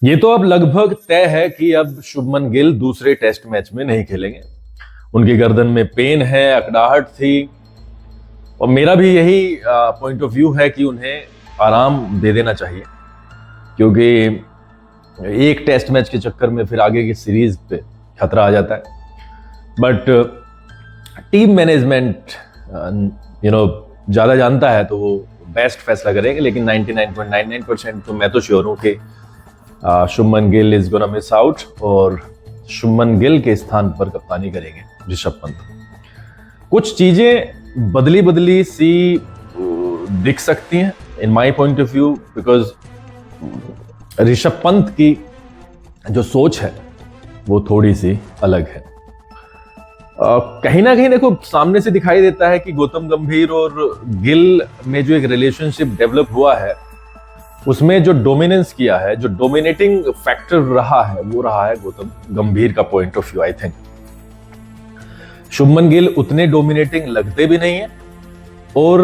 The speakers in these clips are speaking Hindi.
ये तो अब लगभग तय है कि अब शुभमन गिल दूसरे टेस्ट मैच में नहीं खेलेंगे। उनकी गर्दन में पेन है, अकड़ाहट थी, और मेरा भी यही पॉइंट ऑफ व्यू है कि उन्हें आराम दे देना चाहिए, क्योंकि एक टेस्ट मैच के चक्कर में फिर आगे की सीरीज पे खतरा आ जाता है। बट टीम मैनेजमेंट ज्यादा जानता है, तो वो बेस्ट फैसला करेंगे। लेकिन 99.99% तो मैं तो श्योर हूं कि Shubman Gill is gonna miss out, और शुभमन गिल के स्थान पर कप्तानी करेंगे ऋषभ पंत। कुछ चीजें बदली बदली सी दिख सकती हैं इन my point of view, because Rishabh Pant की जो सोच है वो थोड़ी सी अलग है। कहीं ना कहीं देखो, सामने से दिखाई देता है कि गौतम गंभीर और गिल में जो एक रिलेशनशिप डेवलप हुआ है, उसमें जो डोमिनेंस किया है, जो डोमिनेटिंग फैक्टर रहा है, वो रहा है गौतम गंभीर का point of view. I think Shubman Gill उतने डोमिनेटिंग लगते भी नहीं है, और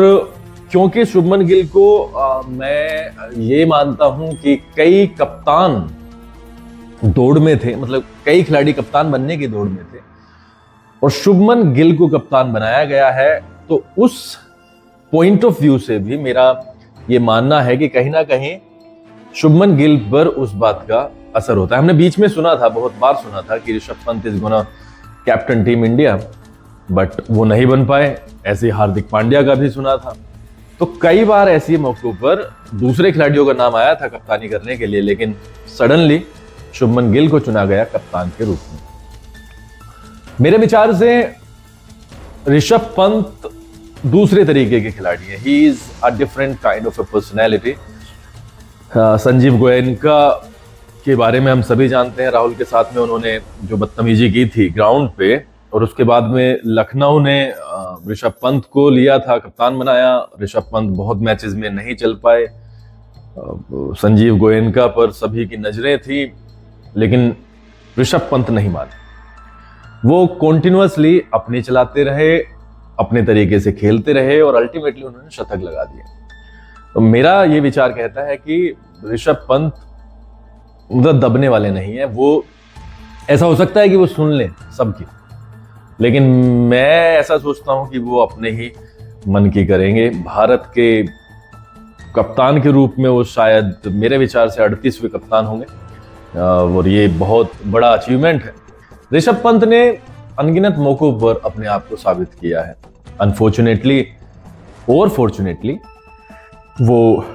क्योंकि शुभमन गिल को मैं ये मानता हूं कि कई कप्तान दौड़ में थे, मतलब कई खिलाड़ी कप्तान बनने की दौड़ में थे, और शुभमन गिल को कप्तान बनाया गया है, तो उस पॉइंट ऑफ व्यू से भी मेरा ये मानना है कि कहीं ना कहीं शुभमन गिल पर उस बात का असर होता है। हमने बीच में सुना था, बहुत बार सुना था कि Rishabh Pant is gonna captain team India, but वो नहीं बन पाए। ऐसे हार्दिक पांड्या का भी सुना था। तो कई बार ऐसे मौकों पर दूसरे खिलाड़ियों का नाम आया था कप्तानी करने के लिए, लेकिन सडनली शुभमन गिल को चुना गया कप्तान के रूप में। मेरे विचार से ऋषभ पंत दूसरे तरीके के खिलाड़ी है। ही is a different kind of a personality. Sanjeev Goenka के बारे में हम सभी जानते हैं। राहुल के साथ में उन्होंने जो बदतमीजी की थी ग्राउंड पे, और उसके बाद में लखनऊ ने ऋषभ पंत को लिया था, कप्तान बनाया। ऋषभ पंत बहुत मैचेस में नहीं चल पाए। संजीव गोयनका पर सभी की नजरें थी, लेकिन ऋषभ पंत नहीं माने। वो कॉन्टिन्यूअसली अपने चलाते रहे, अपने तरीके से खेलते रहे, और अल्टीमेटली उन्होंने शतक लगा दिया। तो मेरा ये विचार कहता है कि ऋषभ पंत मतलब दबने वाले नहीं है। वो ऐसा हो सकता है कि वो सुन ले सबकी, लेकिन मैं ऐसा सोचता हूं कि वो अपने ही मन की करेंगे। भारत के कप्तान के रूप में वो शायद मेरे विचार से 38वें कप्तान होंगे, और ये बहुत बड़ा अचीवमेंट है। ऋषभ पंत ने अनगिनत मौकों पर अपने आप को साबित किया है। अनफॉर्चुनेटली और फॉर्चुनेटली वो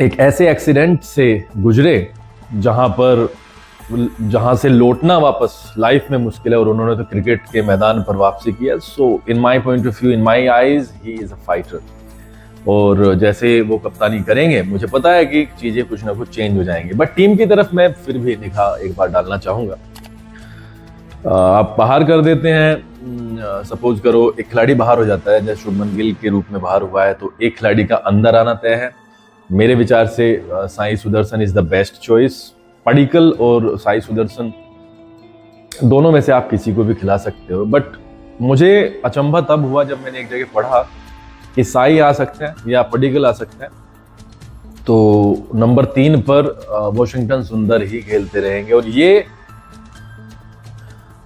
एक ऐसे एक्सीडेंट से गुजरे जहां से लौटना वापस लाइफ में मुश्किल है, और उन्होंने तो क्रिकेट के मैदान पर वापसी किया। So in my point of view, in my eyes, he is a fighter. और जैसे वो कप्तानी करेंगे, मुझे पता है कि चीजें कुछ ना कुछ चेंज हो जाएंगी। बट टीम की तरफ मैं फिर भी निगाह एक बार डालना चाहूंगा। आप बाहर कर देते हैं, सपोज करो एक खिलाड़ी बाहर हो जाता है, जैसे शुभमन गिल के रूप में बाहर हुआ है, तो एक खिलाड़ी का अंदर आना तय है। मेरे विचार से Sai Sudarshan is the best choice. Padikkal और साई सुदर्शन दोनों में से आप किसी को भी खिला सकते हो, बट मुझे अचंभा तब हुआ जब मैंने एक जगह पढ़ा कि साई आ सकते हैं या पडिक्कल आ सकते हैं, तो नंबर 3 पर वॉशिंगटन सुंदर ही खेलते रहेंगे। और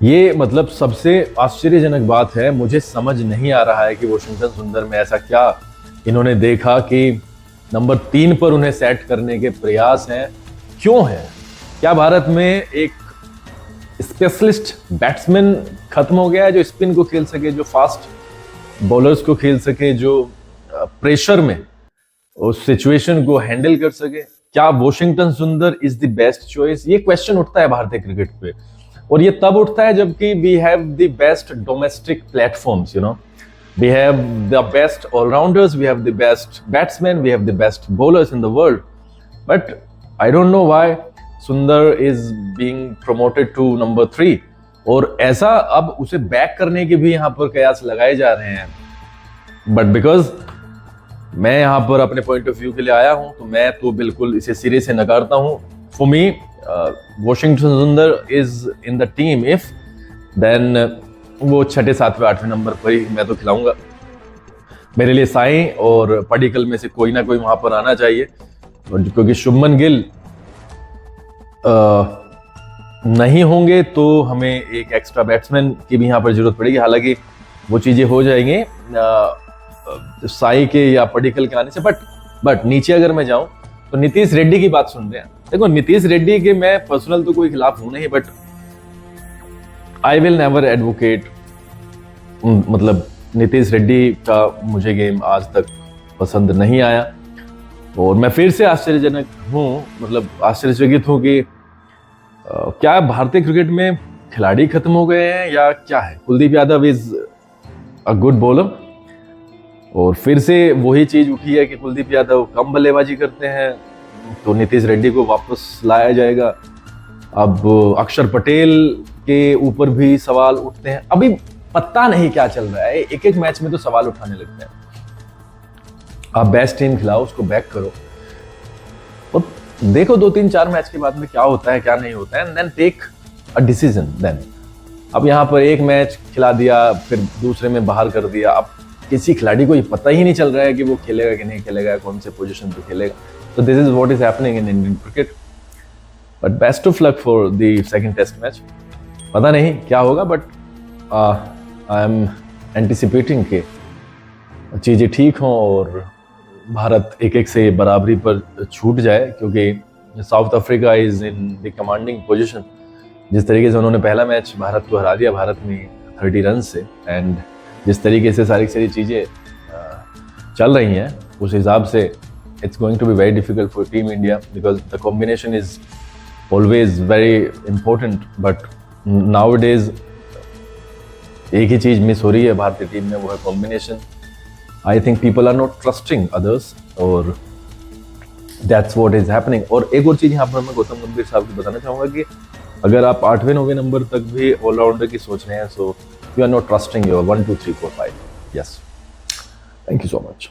ये मतलब सबसे आश्चर्यजनक बात है। मुझे समझ नहीं आ रहा है कि वॉशिंगटन सुंदर में ऐसा क्या इन्होंने देखा कि नंबर 3 पर उन्हें सेट करने के प्रयास हैं। क्यों है? क्या भारत में एक स्पेशलिस्ट बैट्समैन खत्म हो गया है जो स्पिन को खेल सके, जो फास्ट बॉलर्स को खेल सके, जो प्रेशर में उस सिचुएशन को हैंडल कर सके? क्या Washington Sundar is the best choice? ये क्वेश्चन उठता है भारतीय क्रिकेट पे, और ये तब उठता है जबकि we have the best domestic platforms, we have the best all-rounders, we have the best batsmen, we have the best bowlers in the world, but I don't know why Sundar is being promoted to number 3, और ऐसा अब उसे बैक करने के भी यहाँ पर कयास लगाए जा रहे हैं। बट बिकॉज मैं यहाँ पर अपने पॉइंट ऑफ व्यू के लिए आया हूँ, तो मैं तो बिल्कुल इसे सिरे से नकारता हूँ। For me Washington Sundar is in the team, if then वो 6, 7, 8वें नंबर पर ही मैं तो खिलाऊंगा। मेरे लिए साई और पडिक्कल में से कोई ना कोई वहां पर आना चाहिए, क्योंकि शुभमन गिल नहीं होंगे तो हमें एक एक्स्ट्रा बैट्समैन की भी यहाँ पर जरूरत पड़ेगी। हालांकि वो चीजें हो जाएंगी साई के या पडिक्कल के आने से। बट नीचे अगर मैं जाऊं तो नीतीश रेड्डी की बात सुन रहे हैं। देखो, नीतीश रेड्डी के मैं पर्सनल तो कोई खिलाफ हूं नहीं, but I will never advocate, मतलब नीतीश रेड्डी का मुझे गेम आज तक पसंद नहीं आया। और मैं फिर से आश्चर्यजनक हूं, मतलब आश्चर्यचकित हूं कि क्या भारतीय क्रिकेट में खिलाड़ी खत्म हो गए हैं या क्या है। Kuldeep Yadav is a good bowler और फिर से वही चीज उठी है कि कुलदीप यादव कम बल्लेबाजी करते हैं, तो नीतीश रेड्डी को वापस लाया जाएगा। अब अक्षर पटेल के ऊपर भी सवाल उठते हैं। अभी पता नहीं क्या चल रहा है, एक एक मैच में तो सवाल उठाने लगते हैं। आप बेस्ट टीम खिलाओ, उसको बैक करो और देखो 2-3-4 मैच के बाद में क्या होता है क्या नहीं होता है, and then take a decision then. अब यहाँ पर एक मैच खिला दिया, फिर दूसरे में बाहर कर दिया। अब किसी खिलाड़ी को ये पता ही नहीं चल रहा है कि वो खेलेगा कि नहीं खेलेगा, कौन से पोजीशन पे खेलेगा। तो this is what is happening in Indian cricket. But best of luck for the second test match. पता नहीं क्या होगा, बट आई एम एंटिसिपेटिंग के चीज़ें ठीक हों और भारत एक एक से बराबरी पर छूट जाए, क्योंकि south Africa is in the commanding position. जिस तरीके से उन्होंने पहला मैच भारत को हरा दिया, भारत में 30 रन से, एंड जिस तरीके से सारी चीज़ें चल रही हैं उस हिसाब से it's going to be very difficult for team India, because the combination is always very important. But nowadays एक ही चीज़ मिस हो रही है भारतीय टीम में, वो है combination. I think people are not trusting others और that's what is happening। और एक और चीज़ यहाँ पर मैं गौतम गंभीर साहब को बताना चाहूँगा कि अगर आप 8वें-9वें नंबर तक भी ऑलराउंडर की सोच रहे हैं, so you are not trusting your 1, 2, 3, 4, 5। Yes, thank you so much।